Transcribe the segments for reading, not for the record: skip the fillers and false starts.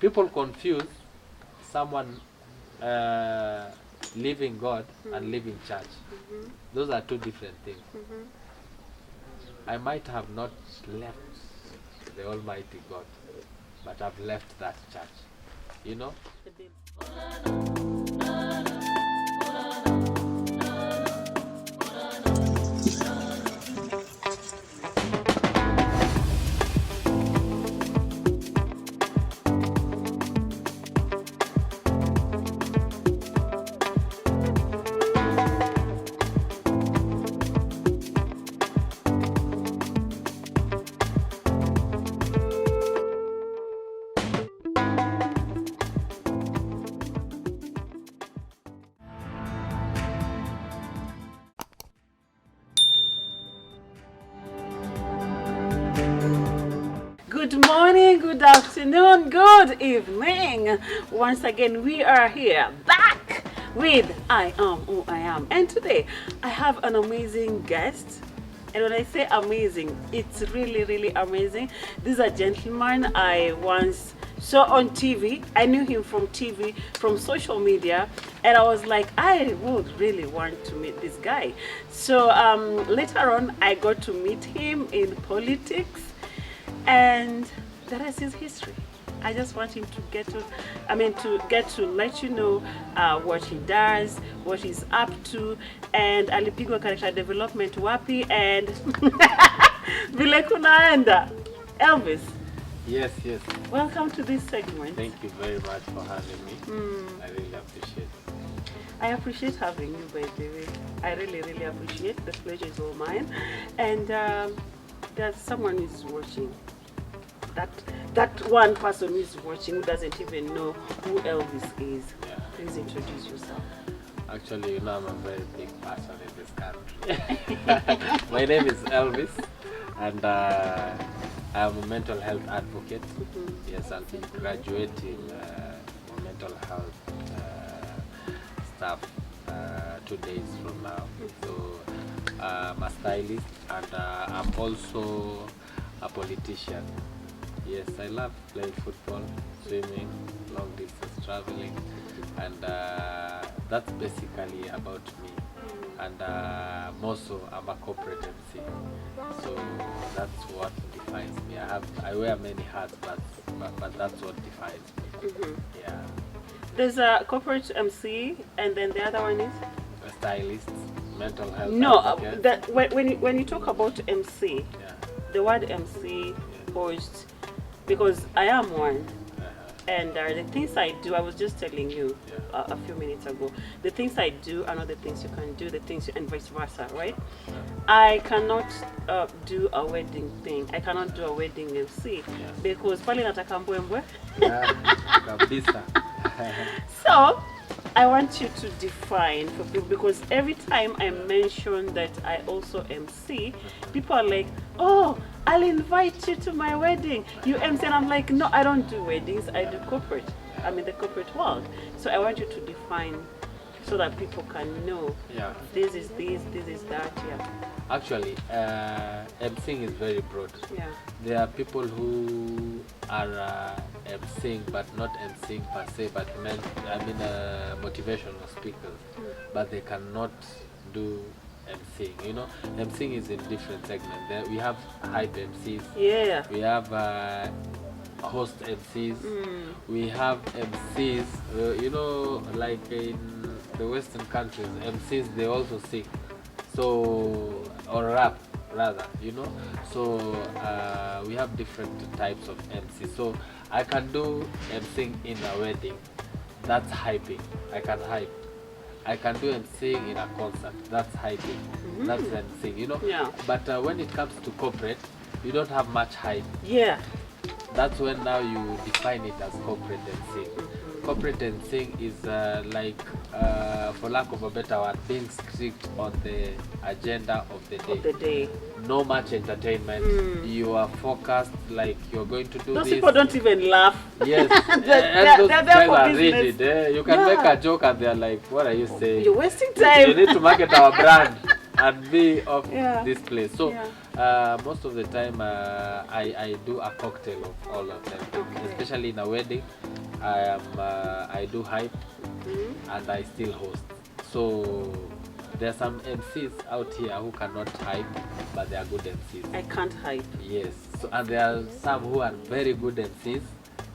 people confuse someone leaving God and leaving church. Those are two different things. I might have not left the Almighty God, but I've left that church. You know? Good morning, good afternoon, good evening. Once again, we are here back with I Am Who I Am. And today, I have an amazing guest. And when I say amazing, it's really, really amazing. This is a gentleman I once saw on TV. I knew him from TV, from social media. And I was like, I would really want to meet this guy. So later on, I got to meet him in politics. And the rest is history. I just want him to get to let you know what he does, what he's up to, and alipigwa character development wapi, and vile kunaenda. Elvis. Yes. Welcome to this segment. Thank you very much for having me. I really appreciate it. I appreciate having you, by the way. I really, really appreciate. The pleasure is all mine. And there's someone who's watching. That one person is watching who doesn't even know who Elvis is. Yeah. Please introduce yourself. Actually, you know, I'm a very big person in this country. My name is Elvis, and I'm a mental health advocate. Yes, I'll be graduating mental health stuff 2 days from now. So I'm a stylist, and I'm also a politician. Yes, I love playing football, swimming, long distance traveling, and that's basically about me. And more so, I'm a corporate MC, so that's what defines me. I wear many hats, but that's what defines me. Yeah. There's a corporate MC, and then the other one is A stylist, mental health. no. advocate. When you talk about MC, Yeah. the word MC, host, because I am one. And the things I do, I was just telling you a few minutes ago, the things I do are not the things you can do, the things and vice versa, right? I cannot do a wedding thing. I cannot do a wedding MC because pale nataka mbwembwe. Kabisa. So I want you to define for people, because every time I mention that I also MC, people are like, oh, I'll invite you to my wedding. You MC, and I'm like, no, I don't do weddings. I do corporate. I'm in the corporate world. So I want you to define so that people can know. Yeah. This is this is that. Yeah. Actually, emceeing is very broad. Yeah. There are people who are emceeing but not emceeing per se, but motivational speakers, but they cannot do emceeing. You know, emceeing is in different segments. There we have hype MCs. Yeah. We have host MCs. We have MCs. You know, like in the Western countries, MCs they also sing. So, or rap rather, you know. So we have different types of MC. So I can do MCing in a wedding. That's hyping. I can hype. I can do MCing in a concert. That's hyping. That's MCing, you know. Yeah. But when it comes to corporate, you don't have much hype. Yeah. That's when now you define it as corporate MCing. Corporate MCing is like, for lack of a better word, being strict on the agenda of the day. No much entertainment. You are focused, like you're going to do those this. People don't even laugh. Yes, and those guys are rigid. You can make a joke and they're like, what are you saying? You're wasting time. You need to market our brand and be of this place. So Most of the time, I do a cocktail of all of them. Okay. Especially in a wedding, I do hype and I still host. So there are some MCs out here who cannot hype, but they are good MCs. I can't hype. Yes. So, and there are some who are very good MCs.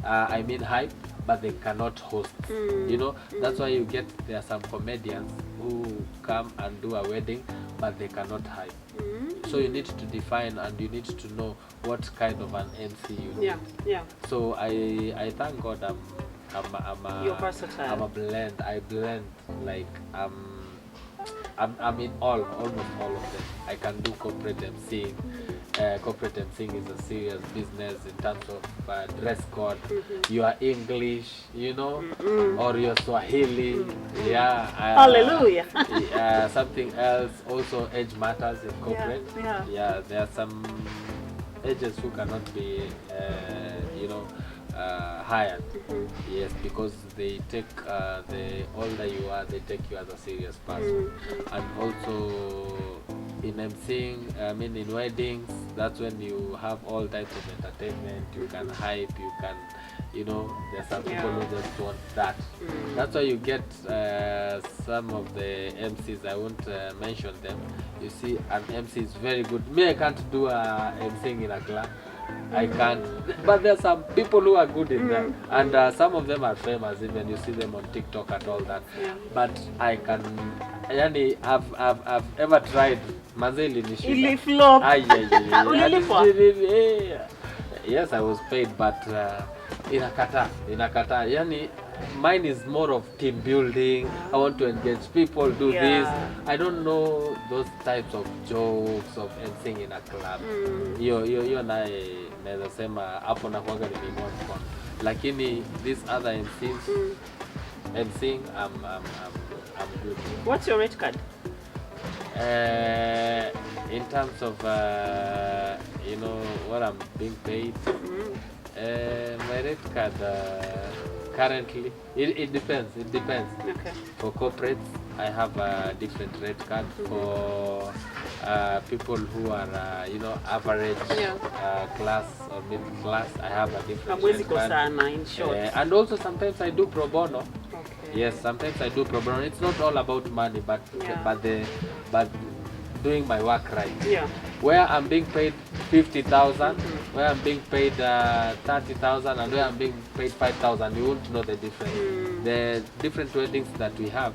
I mean hype, but they cannot host. You know, that's why you get there are some comedians who come and do a wedding, but they cannot hype. So you need to define and you need to know what kind of an MC you need. Yeah, yeah. So I thank God You're versatile. I'm a blend. I blend like I'm in almost all of them. I can do corporate MCing. Corporate MCing is a serious business in terms of dress code. You are English, you know, or you're Swahili. Yeah. Hallelujah. Something else also, age matters in corporate. Yeah. There are some agents who cannot be, you know, hired. Yes, because they take the older you are, they take you as a serious person. And also in MCing, I mean in weddings, that's when you have all types of entertainment. You can hype, you can, you know, there's some people who just want that. That's why you get some of the MCs, I won't mention them. You see an MC is very good. Me, I can't do MCing in a club. I can't, but there's some people who are good in that, and some of them are famous. Even you see them on TikTok and all that. But I can, yani, I've ever tried. Mazeli Ili flop. Yes, I was paid, but inakata. Yani, mine is more of team building. I want to engage people, do this. I don't know those types of jokes of anything in a club. Hiyo naye naweza sema hapo na kuaga nimeinua mkono. Lakini these other MCs, MCing, I'm good. What's your rate card? In terms of you know what I'm being paid, my rate card currently it depends. Okay. For corporates, I have a different rate card. For people who are you know average class or middle class, I have a different rate card. In short. And also sometimes I do pro bono. Okay. Yes, sometimes I do pro bono. It's not all about money, but doing my work right. Yeah. Where I'm being paid 50,000, where I'm being paid 30,000, and where I'm being paid 5,000, you won't know the difference. The different weddings that we have,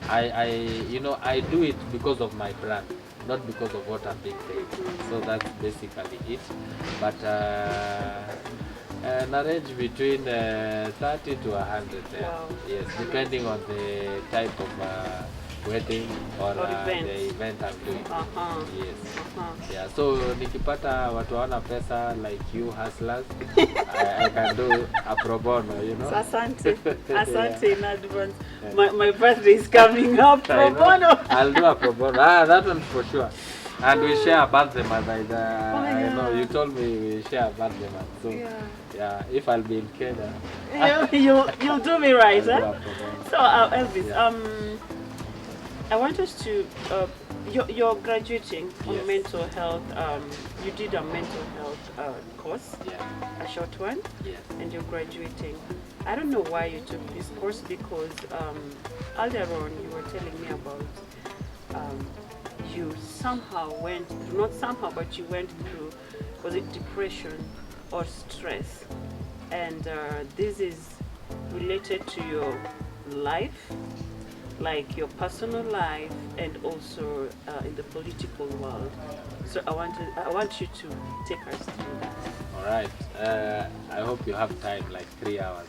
I do it because of my brand, not because of what I'm being paid. So that's basically it. But an range between 30 to 100. Wow. Yes, depending on the type of wedding or the event I'm doing. Yes. Yeah. So nikipata watu wana pesa like you hustlers, I can do a pro bono, you know. Asante in advance. My birthday is coming up. Pro bono. I'll do a pro bono. That one for sure. And we share a birthday month. I know you told me we share a birthday month. So yeah, if I'll be in Kenya, you'll do me right, huh? So Elvis, I want us to, you're graduating on mental health. You did a mental health course, a short one, and you're graduating. I don't know why you took this course because earlier on you were telling me about you somehow went through, not somehow, but you went through, was it depression or stress? And this is related to your life, like your personal life, and also in the political world. So I want you to take us through that. All right. I hope you have time, like 3 hours,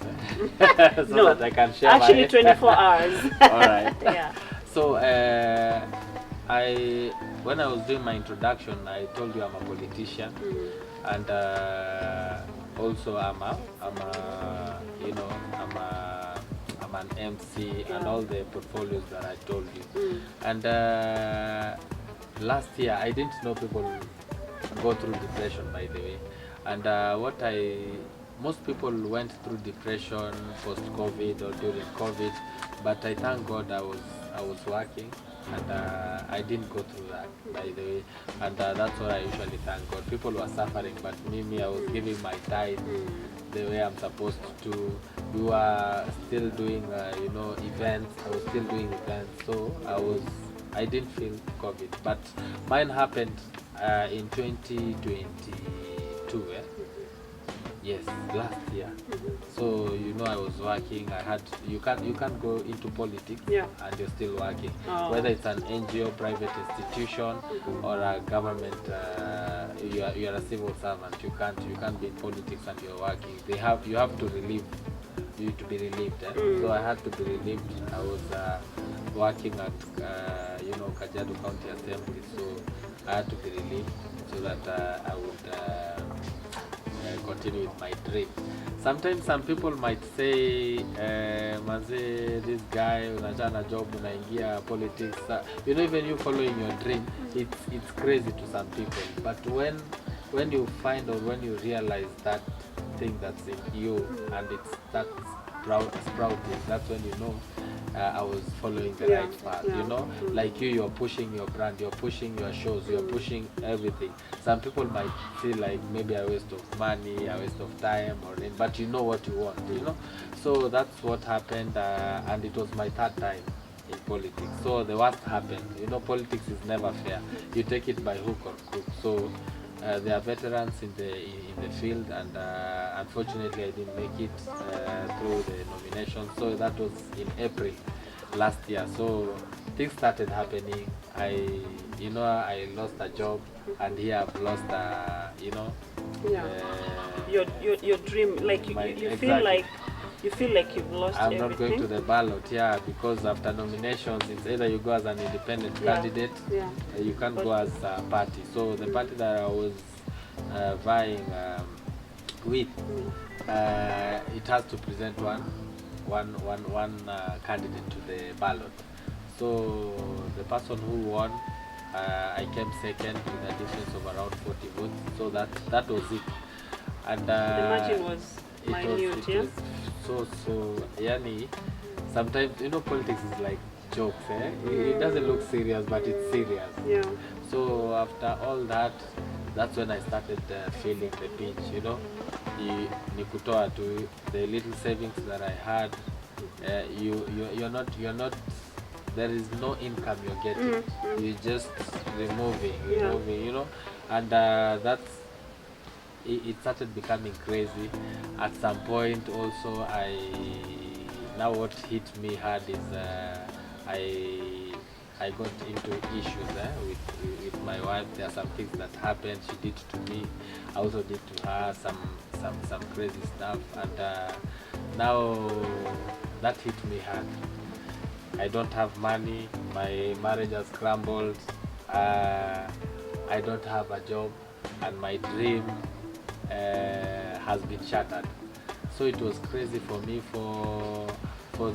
so no, that I can share. Actually, 24 hours. All right. Yeah. So when I was doing my introduction, I told you I'm a politician, and also I'm an MC and all the portfolios that I told you. And last year I didn't know people go through depression, by the way. And most people went through depression post-COVID or during COVID, but I thank God I was working. and I didn't go through that, by the way, and that's what I usually thank God. People were suffering, but me, I was giving my tithe the way I'm supposed to. We were still doing, events. I was still doing events, so I didn't feel COVID, but mine happened in 2022. Yes, last year. So I was working. You can't go into politics and you're still working. Whether it's an NGO, private institution, or a government, you are a civil servant. You can't be in politics and you're working. You have to relieve. You to be relieved. So I had to be relieved. I was working at Kajiado County Assembly, so I had to be relieved so that I would continue with my dream. Sometimes some people might say, Manze, this guy, unajana job, unaingia politics. Even you following your dream, it's crazy to some people. But when you find or when you realize that thing that's in you and it starts sprouting, that's when you know I was following the right path. Like you're pushing your brand, you're pushing your shows, you're pushing everything. Some people might feel like maybe a waste of money, a waste of time, but you know what you want. So that's what happened, and it was my third time in politics. So the worst happened. Politics is never fair. You take it by hook or crook. So there are veterans in the field, and unfortunately I didn't make it through the nomination. So that was in April last year. So things started happening. I lost a job, and here I've lost your dream. Like you exactly. feel like you've lost I'm everything. not going to the ballot, because after nominations, it's either you go as an independent candidate, you can't go as a party. So the party that I was vying with, it has to present one candidate to the ballot. So the person who won, I came second with a difference of around 40 votes. So that was it. And the margin was minute, So yani, sometimes politics is like jokes. It doesn't look serious, but it's serious. So after all that, that's when I started feeling the pinch. Nikutoa to the little savings that I had. You're not. There is no income you're getting. You're just removing. And that's. It started becoming crazy. At some point also, now what hit me hard is I got into issues with my wife. There are some things that happened. She did to me. I also did to her some crazy stuff, and now that hit me hard. I don't have money. My marriage has crumbled. I don't have a job, and my dream has been shattered. So it was crazy for me for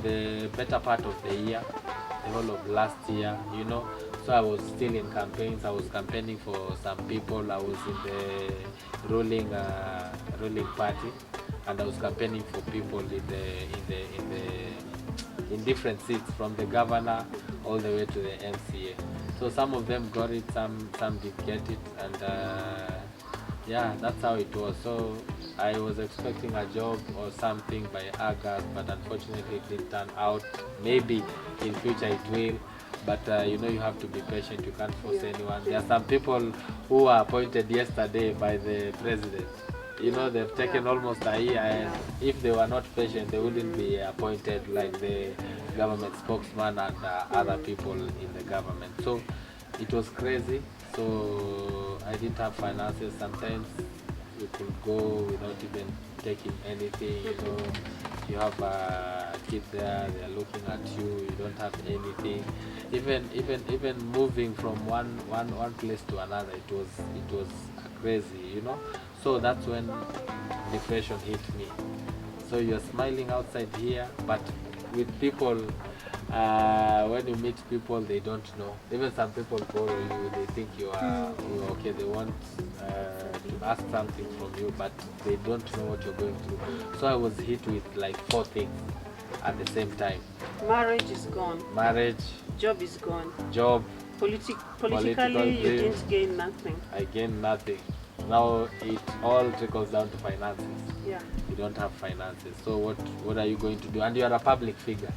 the better part of the year, the whole of last year. So I was still in campaigns. I was campaigning for some people. I was in the ruling party, and I was campaigning for people in different seats, from the governor all the way to the MCA. So some of them got it, some didn't get it, and that's how it was. So I was expecting a job or something by August, but unfortunately it didn't turn out. Maybe in future it will, but you have to be patient. You can't force anyone. There are some people who were appointed yesterday by the president. They've taken almost a year, and if they were not patient, they wouldn't be appointed, like the government spokesman and other people in the government. So it was crazy. So I didn't have finances. Sometimes you could go without even taking anything. You have a kid there, they're looking at you, you don't have anything. Even moving from one place to another, it was crazy. So that's when depression hit me. So you're smiling outside here, but with people, when you meet people, they don't know. Even some people borrow you, they think you're okay, they want to ask something from you, but they don't know what you're going through. So I was hit with like 4 things at the same time. Marriage is gone. Marriage, Job is gone. Job, Politically, you dreams. didn't gain nothing. I gained nothing. Now it all trickles down to finances. Yeah. You don't have finances, so what are you going to do? And you are a public figure,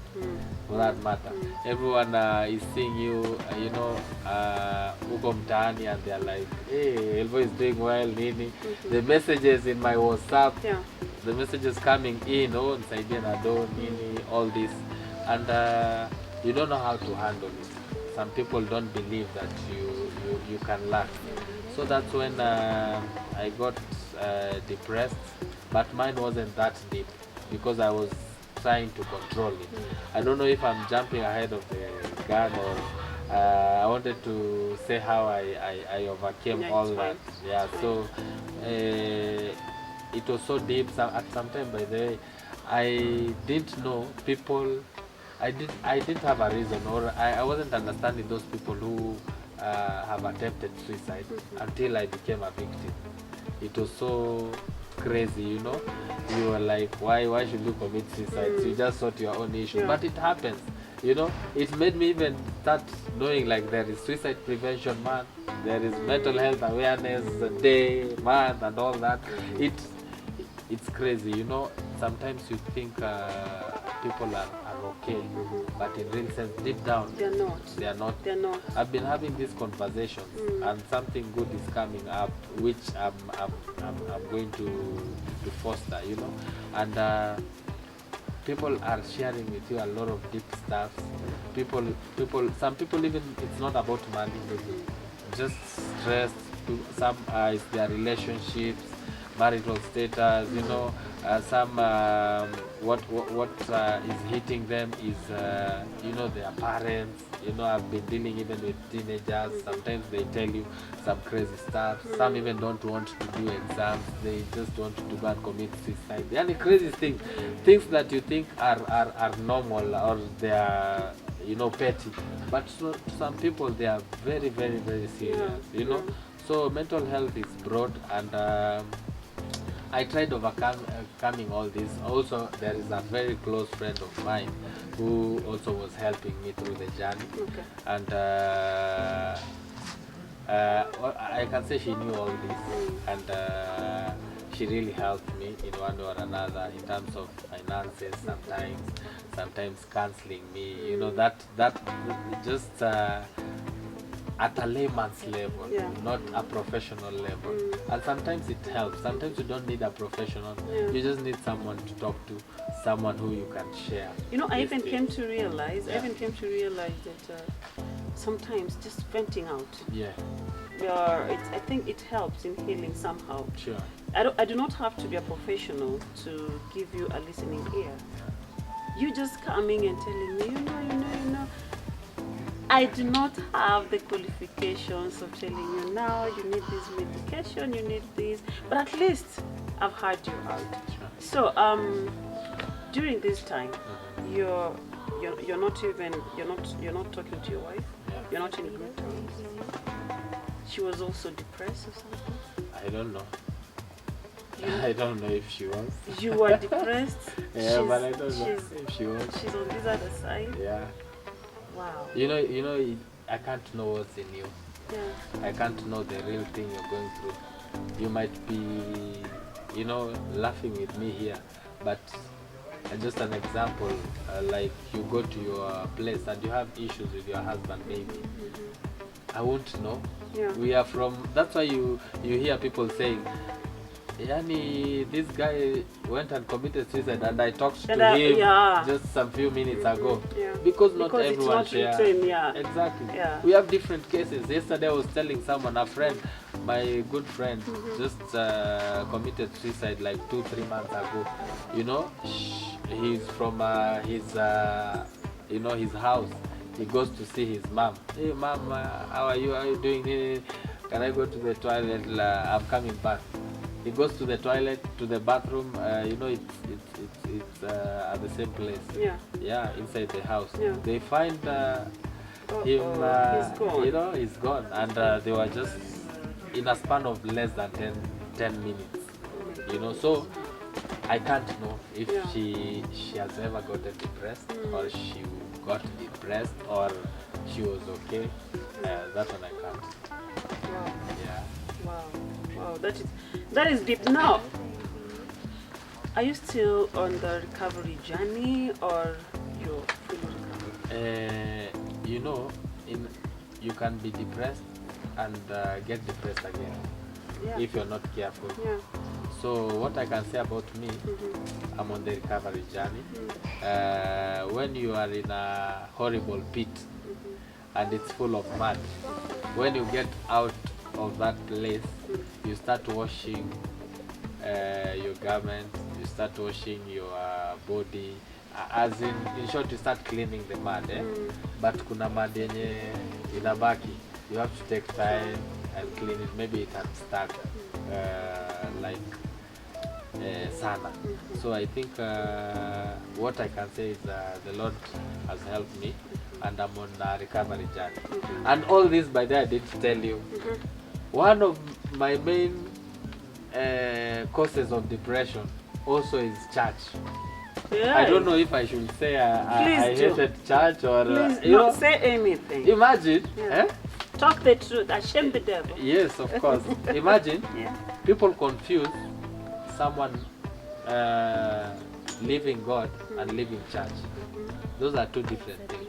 for that matter. Everyone is seeing you, huko mtaani, and they're like, hey, Elvo is doing well, nini. The messages in my WhatsApp, the messages coming in, oh, nisaidie na do, nini, all this, and you don't know how to handle it. Some people don't believe that you can learn. So that's when I got depressed, but mine wasn't that deep because I was trying to control it. I don't know if I'm jumping ahead of the gun, or I wanted to say how I overcame all that. Yeah, so it was so deep. At some time, by the way, I didn't know people. I didn't have a reason, or I wasn't understanding those people who have attempted suicide until I became a victim. It was so crazy, you were like, why should you commit suicide? So you just sort your own issue. But it happens, it made me even start knowing, like, there is suicide prevention month, there is mental health awareness day, month, and all that. It's crazy, sometimes you think people are okay, but in real sense, deep down, they are not. I've been having these conversations, and something good is coming up, which I'm going to foster, and people are sharing with you a lot of deep stuff. Some people even, it's not about money, just stressed. Some it's their relationships, marital status, some what is hitting them is their parents. I've been dealing even with teenagers. Sometimes they tell you some crazy stuff. Some even don't want to do exams, they just want to go and commit suicide. The crazy things that you think are normal, or they are petty, but to some people they are very, very, very serious. So mental health is broad, and I tried overcoming all this. Also, there is a very close friend of mine who also was helping me through the journey. And I can say she knew all this, and she really helped me in one or another in terms of finances, sometimes counseling me, that just at a layman's level, not a professional level. And sometimes it helps. Sometimes you don't need a professional. You just need someone to talk to, someone who you can share. I even came to realize that sometimes just venting out. I think it helps in healing somehow. Sure. I do not have to be a professional to give you a listening ear. You just coming and telling me, I do not have the qualifications of telling you now you need this medication, you need this, but at least I've heard you out. So during this time, you're not talking to your wife. You're not in good terms. She was also depressed or something. I don't know. I don't know if she was. You were depressed. But I don't know if she was. She's on this other side. Yeah. Wow. I can't know what's in you. Yeah. I can't know the real thing you're going through. You might be, laughing with me here, but just an example, like you go to your place and you have issues with your husband, maybe. I won't know. Yeah. We are from. That's why you hear people saying, Yani, this guy went and committed suicide, and I talked to him just some few minutes ago. Because not everyone shares. Exactly. We have different cases. Yesterday I was telling someone, a friend, my good friend, just committed suicide like 2-3 months ago. He's from his house. He goes to see his mom. Hey mom, how are you? How are you doing? Can I go to the toilet? I'm coming back. He goes to the toilet, to the bathroom. It's at the same place. Yeah, inside the house. They find him. He's gone. He's gone, and they were just in a span of less than 10 minutes. So I can't know if she has ever gotten depressed or she got depressed or she was okay. That one I can't. Wow. Yeah. Wow. Wow. That is deep. Now, are you still on the recovery journey or you're fully recovered? You know, you can be depressed and get depressed again Yeah. if you're not careful. Yeah. So what I can say about me, I'm on the recovery journey. When you are in a horrible pit and it's full of mud, when you get out of that place, you start washing your garments, you start washing your body, as in short, you start cleaning the mud. But kuna mud yenye inabaki, you have to take time and clean it. Maybe it had stuck like sana. So I think what I can say is the Lord has helped me and I'm on a recovery journey. And all this, by the way, I didn't tell you. One of my main causes of depression also is church. Yeah. I don't know if I should say I do. hated church or Please you know, not say anything. imagine. Yeah. Talk the truth. Shame the devil. Yes, of course. Imagine Yeah. people confuse someone leaving God and leaving church. Those are two different things.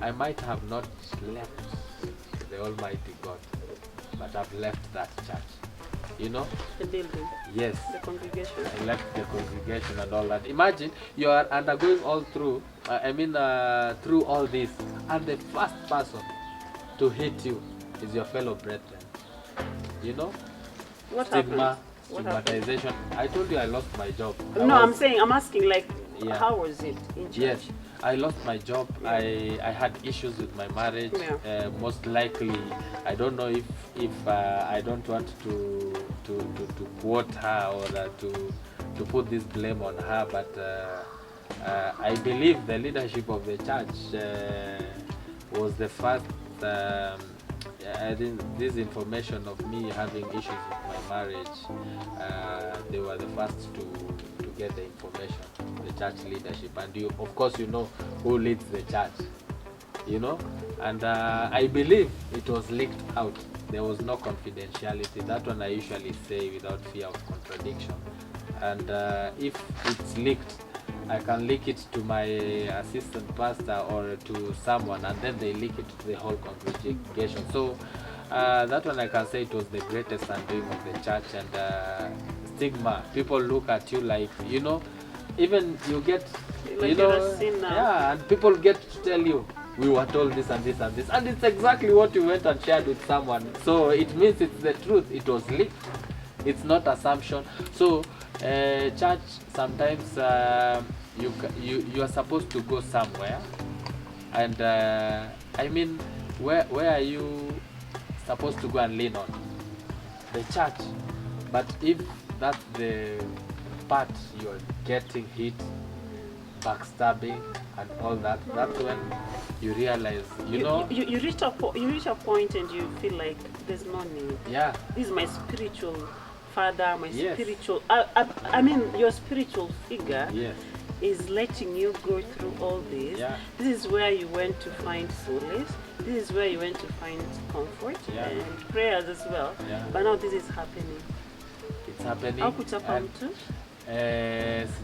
I might have not left the Almighty God, but I've left that church. You know? The building. Yes. The congregation. I left the congregation and all that. Imagine you are undergoing all through, through all this, and the first person to hit you is your fellow brethren. You know? What Stigma, happened? What happened? stigmatization. I told you I lost my job. No, I'm asking like, Yeah. how was it in church? Yes, I lost my job. I had issues with my marriage. Yeah. Most likely, I don't know if I don't want to quote her or to put this blame on her, but I believe the leadership of the church was the first. I think this information of me having issues with my marriage, they were the first to get the information, the church leadership, and you, of course, you know who leads the church, you know, and I believe it was leaked out. There was no confidentiality. That one I usually say without fear of contradiction, and if it's leaked, I can leak it to my assistant pastor or to someone, and then they leak it to the whole congregation. So that one I can say it was the greatest undoing of the church. And stigma, people look at you like, you know, even you get, Like you you're know, a sinner. yeah, and people get to tell you, we were told this and this and this, and it's exactly what you went and shared with someone. So it means it's the truth. It was leaked. It's not assumption. So church, sometimes you are supposed to go somewhere, and I mean, where are you supposed to go and lean on? The church. But if that's the part you're getting hit, backstabbing and all that, that's when you realize, you know, you reach a point and you feel like there's no need. yeah, This is my spiritual father, my Yes. spiritual. I mean, your spiritual figure yes, is letting you go through all this. Yeah. This is where you went to find solace. This is where you went to find comfort Yeah. and prayers as well. Yeah. But now this is happening. it's happening. How kuchapa And, mtu?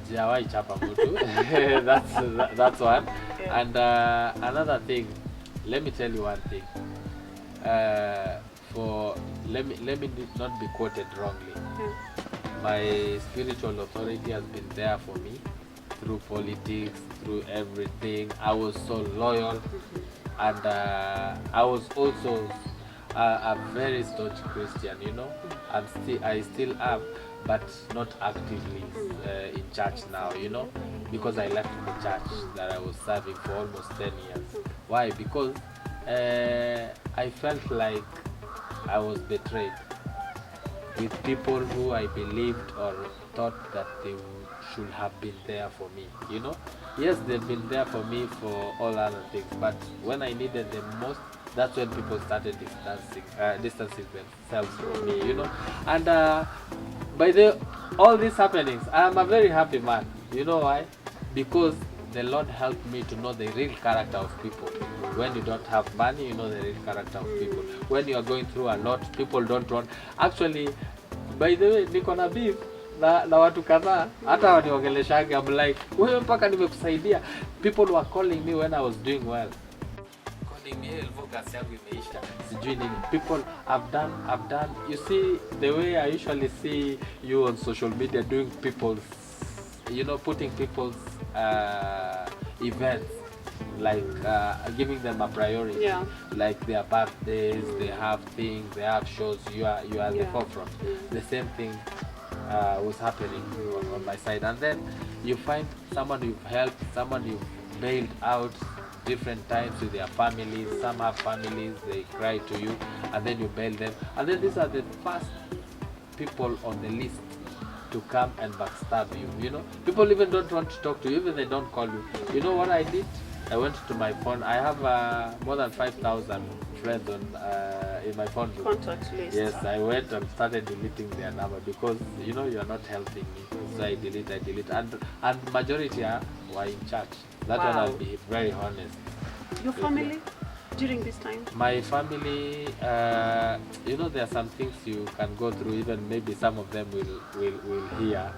sijawahi chapa mtu. That's one. Yeah. And another thing, let me tell you one thing. Let me not be quoted wrongly. Yeah. My spiritual authority has been there for me through politics, through everything. I was so loyal, and I was also a very staunch Christian. You know, I still am, but not actively in church now. You know, because I left the church that I was serving for almost 10 years. Why? Because I felt like I was betrayed with people who I believed or thought that they should have been there for me, you know. Yes, they've been there for me for all other things, but when I needed them most, that's when people started distancing themselves from me, you know. And by all these happenings, I'm a very happy man. You know why? Because the Lord helped me to know the real character of people. When you don't have money, you know the real character of people. When you are going through a lot, people don't want. Actually, by the way, niko na beef na watu kadhaa, hata waniongeleshage, I'm like, wewe mpaka nimekusaidia. People were calling me when I was doing well. Calling me, Elvo, kasi yangu imeisha. Sijui nini. People have done. You see, the way I usually see you on social media doing people's, you know, putting people's events, like giving them a priority. Yeah. Like their birthdays, they have things, they have shows, you are at the forefront. The same thing was happening on my side. And then you find someone you've helped, someone you've bailed out different times with their families. Some have families, they cry to you, and then you bail them. And then these are the first people on the list to come and backstab you. You know, people even don't want to talk to you, even they don't call you. You know what I did? I went to my phone. I have more than 5,000 friends on in my phone book. Contact list. Yes, I went and started deleting their number because you know you are not helping me. So I delete, and majority were in church. That one I'll be very honest. Your family during this time? My family, you know, there are some things you can go through. Even maybe some of them will hear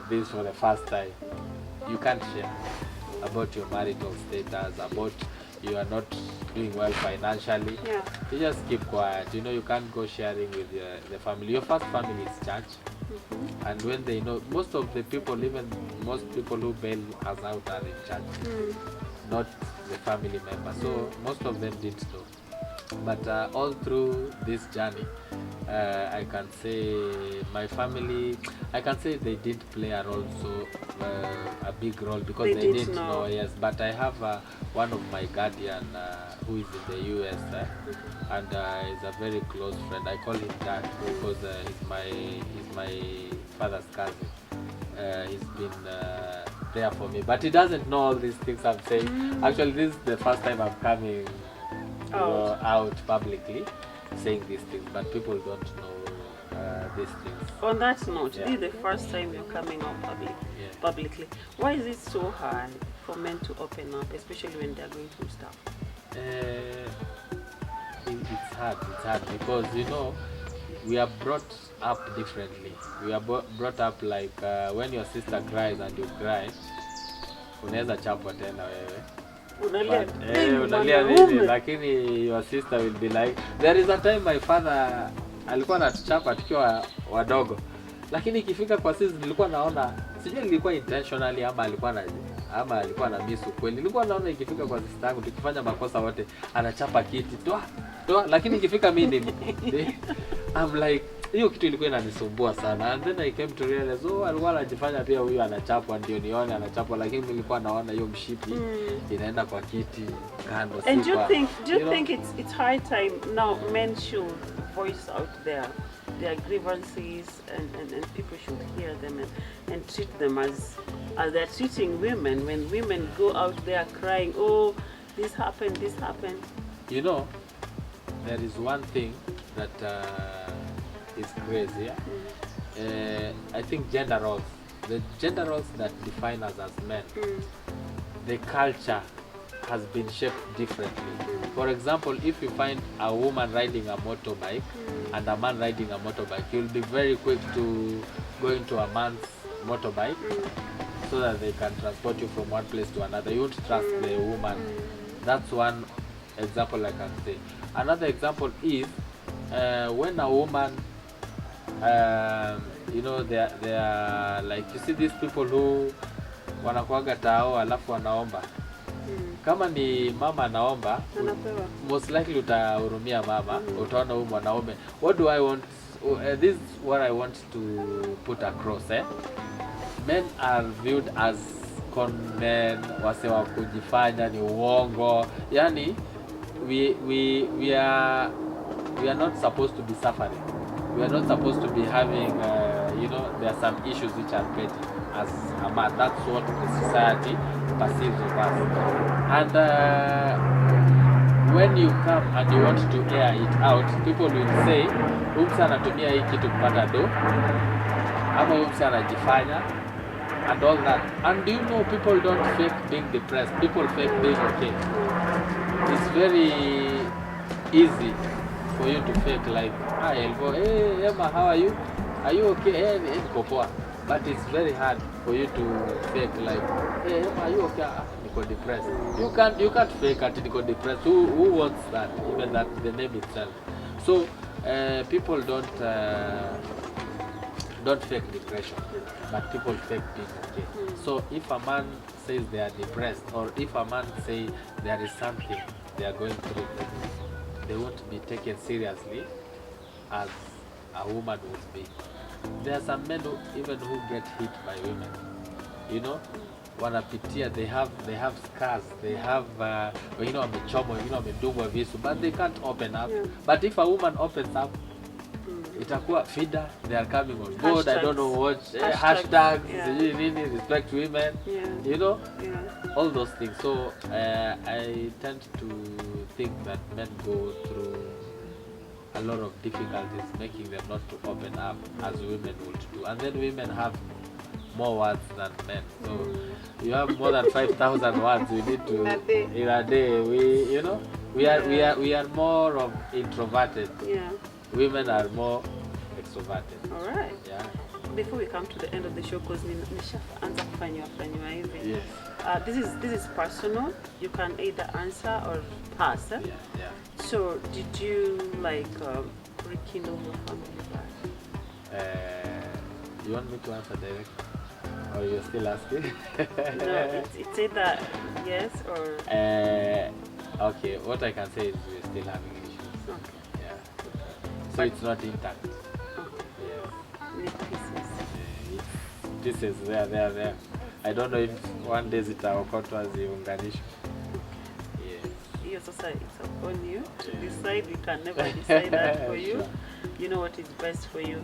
this for the first time. You can't share about your marital status, about you are not doing well financially. Yeah. You just keep quiet. You know, you can't go sharing with the family. Your first family is church. And when they know, most of the people, even most people who bail us out are in church, not the family members. So most of them didn't know. But all through this journey, I can say my family, I can say they did play a role, so a big role, because they didn't know. Yes, but I have one of my guardian who is in the US, and is a very close friend. I call him Dad because he's my father's cousin. He's been there for me, but he doesn't know all these things I'm saying. Actually, this is the first time I'm coming out publicly saying these things, but people don't know these things. On that note, this is the first time you're coming out publicly. Why is it so hard for men to open up, especially when they're going through stuff? It's hard because, you know, we are brought up differently. We are brought up like when your sister cries and you cry, unaweza chapwa tena wewe. Unalia nini, lakini your sister will be like, there is a time my father alikuwa anatuchapa tukiwa wadogo, lakini ikifika kwa sisi nilikuwa naona, sijui nilikuwa intentionally ama alikuwa na miss kweli. Nilikuwa naona ikifika kwa sister yangu tukifanya makosa wote anachapa kiti toa, lakini ikifika mimi I'm like, hiyo kitu ilikuwa inanisumbua sana. And then I came to realize, alikuwa anajifanya pia huyu anachapwa ndio nione anachapwa, lakini nilikuwa naona hiyo mshipi inaenda kwa kiti kando. And do you think it's high time now men should voice out their grievances and people should hear them and treat them as they're treating women, when women go out there crying, oh, this happened. You know, there is one thing that is crazy. I think gender roles, the gender roles that define us as men, the culture has been shaped differently. For example, if you find a woman riding a motorbike and a man riding a motorbike, you'll be very quick to go into a man's motorbike so that they can transport you from one place to another. You won't trust the woman. That's one example I can say. Another example is when a woman, you know, they are like, you see these people who wanakuaga tao alafu wanaomba. Kama ni mama anaomba, most likely utahurumia mama, utaona huyu mwanaume. What do I want? This is what I want to put across. Men are viewed as con men, wase wa kujifanya, ni uongo. Yani, we are not supposed to be suffering. We are not supposed to be having, you know, there are some issues which are petty as a man. That's what the society perceives of us. And when you come and you want to air it out, people will say, umsa anatumia hii kitu kupata do, ama umsa anajifanya. and all that. And do you know people don't fake being depressed? People fake being okay. It's very easy for you to fake like, hi Elvo, hey Emma, how are you? Are you okay? Hey, niko poa. But it's very hard for you to fake like, hey Emma, are you okay? Ah, niko depressed. You can't fake at niko depressed. Who wants that? Even that the name itself. So people don't fake depression, but people fake being okay. So if a man says they are depressed, or if a man say there is something they are going through, they won't be taken seriously as a woman would be. There are some men who get hit by women, you know, wanapitia, they have scars, they have wengine wamechomwa, wengine wamedungwa visu, but they can't open up. But if a woman opens up, itakuwa fida, they are coming on board. I don't know what hashtags, respect women, you know, all those things. So I tend to think that men go through a lot of difficulties making them not to open up as women would do, and then women have more words than men. So you have more than 5,000 words we need to in a day. We are more of introverted. Women are more extroverted. All right. Yeah. Before we come to the end of the show, because nishaanza kufanywa hivi. Yes. This is personal. You can either answer or pass. Yeah. So did you like rekindle your family back? You want me to answer direct, or you're still asking? No, it's either yes or. Okay. What I can say is we're still having issues. Okay. Yeah. So it's not intact. Okay. Yeah. Need pieces. Pieces there. I don't know if one day zitaokotwa ziunganishwe. Yes, sasa it's upon you to decide. We can never decide that for you. Sure. You know what is best for you.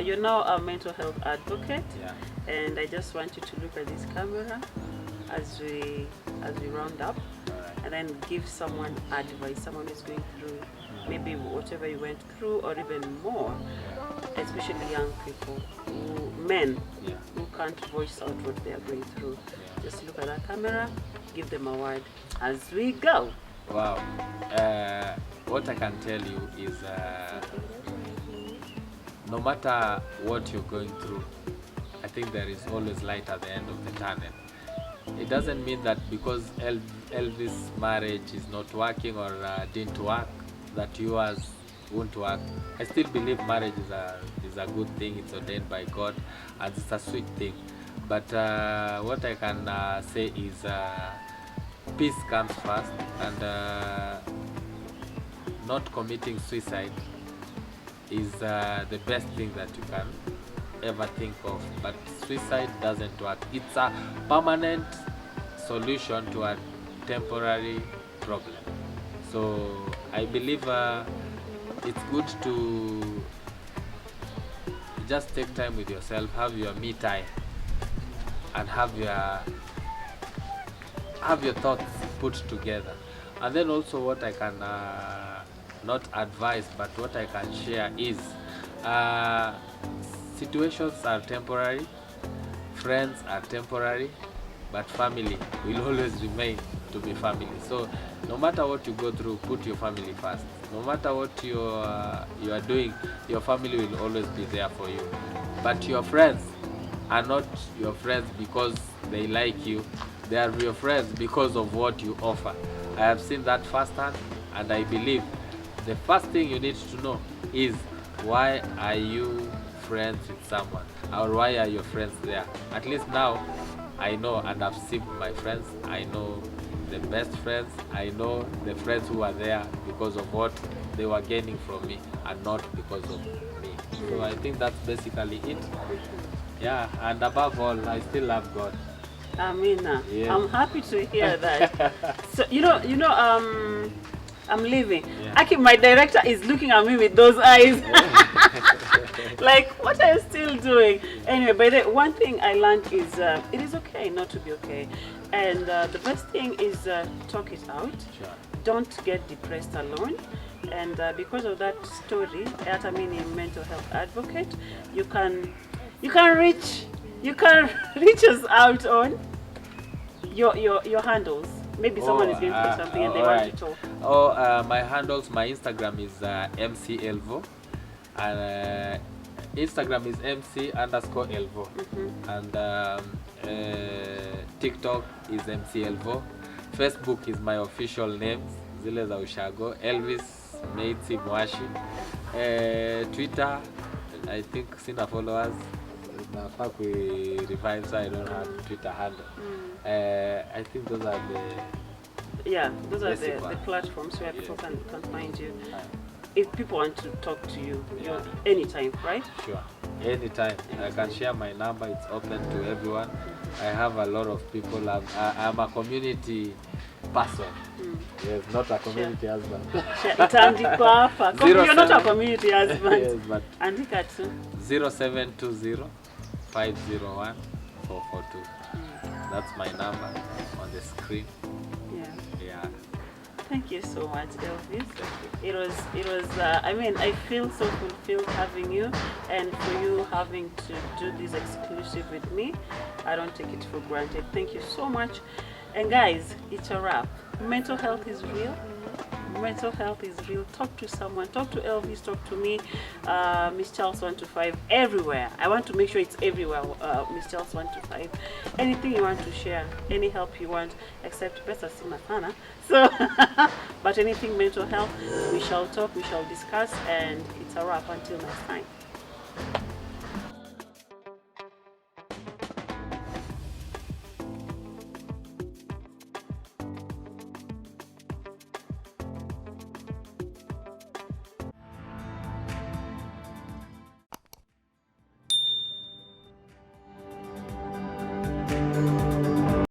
You're now a mental health advocate, and I just want you to look at this camera as we round up, and then give someone advice. Someone who's going through maybe whatever you went through, or even more, especially young people, men who can't voice out what they are going through. Just look at that camera, give them a word as we go. Wow. What I can tell you is no matter what you're going through, I think there is always light at the end of the tunnel. It doesn't mean that because Elvis' marriage is not working or didn't work, that yours won't work. I still believe marriage is a good thing. It's ordained by God, and it's a sweet thing. But what I can say is peace comes first, and not committing suicide is the best thing that you can ever think of. But suicide doesn't work. It's a permanent solution to a temporary problem. So I believe it's good to just take time with yourself, have your me time, and have your thoughts put together. And then also what I can not advise, but what I can share is situations are temporary, friends are temporary, but family will always remain to be family. So no matter what you go through, put your family first. No matter what you are doing, your family will always be there for you. But your friends are not your friends because they like you. They are your friends because of what you offer. I have seen that firsthand, and I believe the first thing you need to know is, why are you friends with someone, or why are your friends there? At least now I know, and I've seen my friends. I know the best friends. I know the friends who are there because of what they were gaining from me, and not because of me. So I think that's basically it. Yeah, and above all, I still love God. Amina. Yeah. I'm happy to hear that. So I'm leaving. Aki, my director is looking at me with those eyes. Like, what are you still doing? Anyway, but the one thing I learned is it is okay not to be okay. And the best thing is talk it out. Sure. Don't get depressed alone. And because of that story, at a mental health advocate, you can reach You can reach us out on your handles. Maybe someone is going to do something and they want to talk. My handles, my Instagram is MC Elvo, and Instagram is MC_Elvo, and TikTok is MC Elvo. Facebook is my official names, zile za ushago, Elvis Meitsi Mwashi. Twitter, I think sina followers. Nafaa revive, so I don't have Twitter handle. I think those are the the platforms where people can find you. If people want to talk to you, anytime, right? Sure, anytime. I can share my number. It's open to everyone. I have a lot of people. I'm a community person. Yes, not a community husband. You're not a community husband. Yes, but Andika too. 0720 501 442. That's my number on the screen. Yeah. Thank you so much, Elvis. It was. I mean, I feel so fulfilled having you, and for you having to do this exclusive with me. I don't take it for granted. Thank you so much. And guys, it's a wrap. Mental health is real. Mental health is real. Talk to someone. Talk to Elvis. Talk to me. Miss Charles 125 everywhere. I want to make sure it's everywhere. Miss Charles 125. Anything you want to share, any help you want, except better Simatana. So, but anything mental health, we shall talk. We shall discuss, and it's a wrap until next time.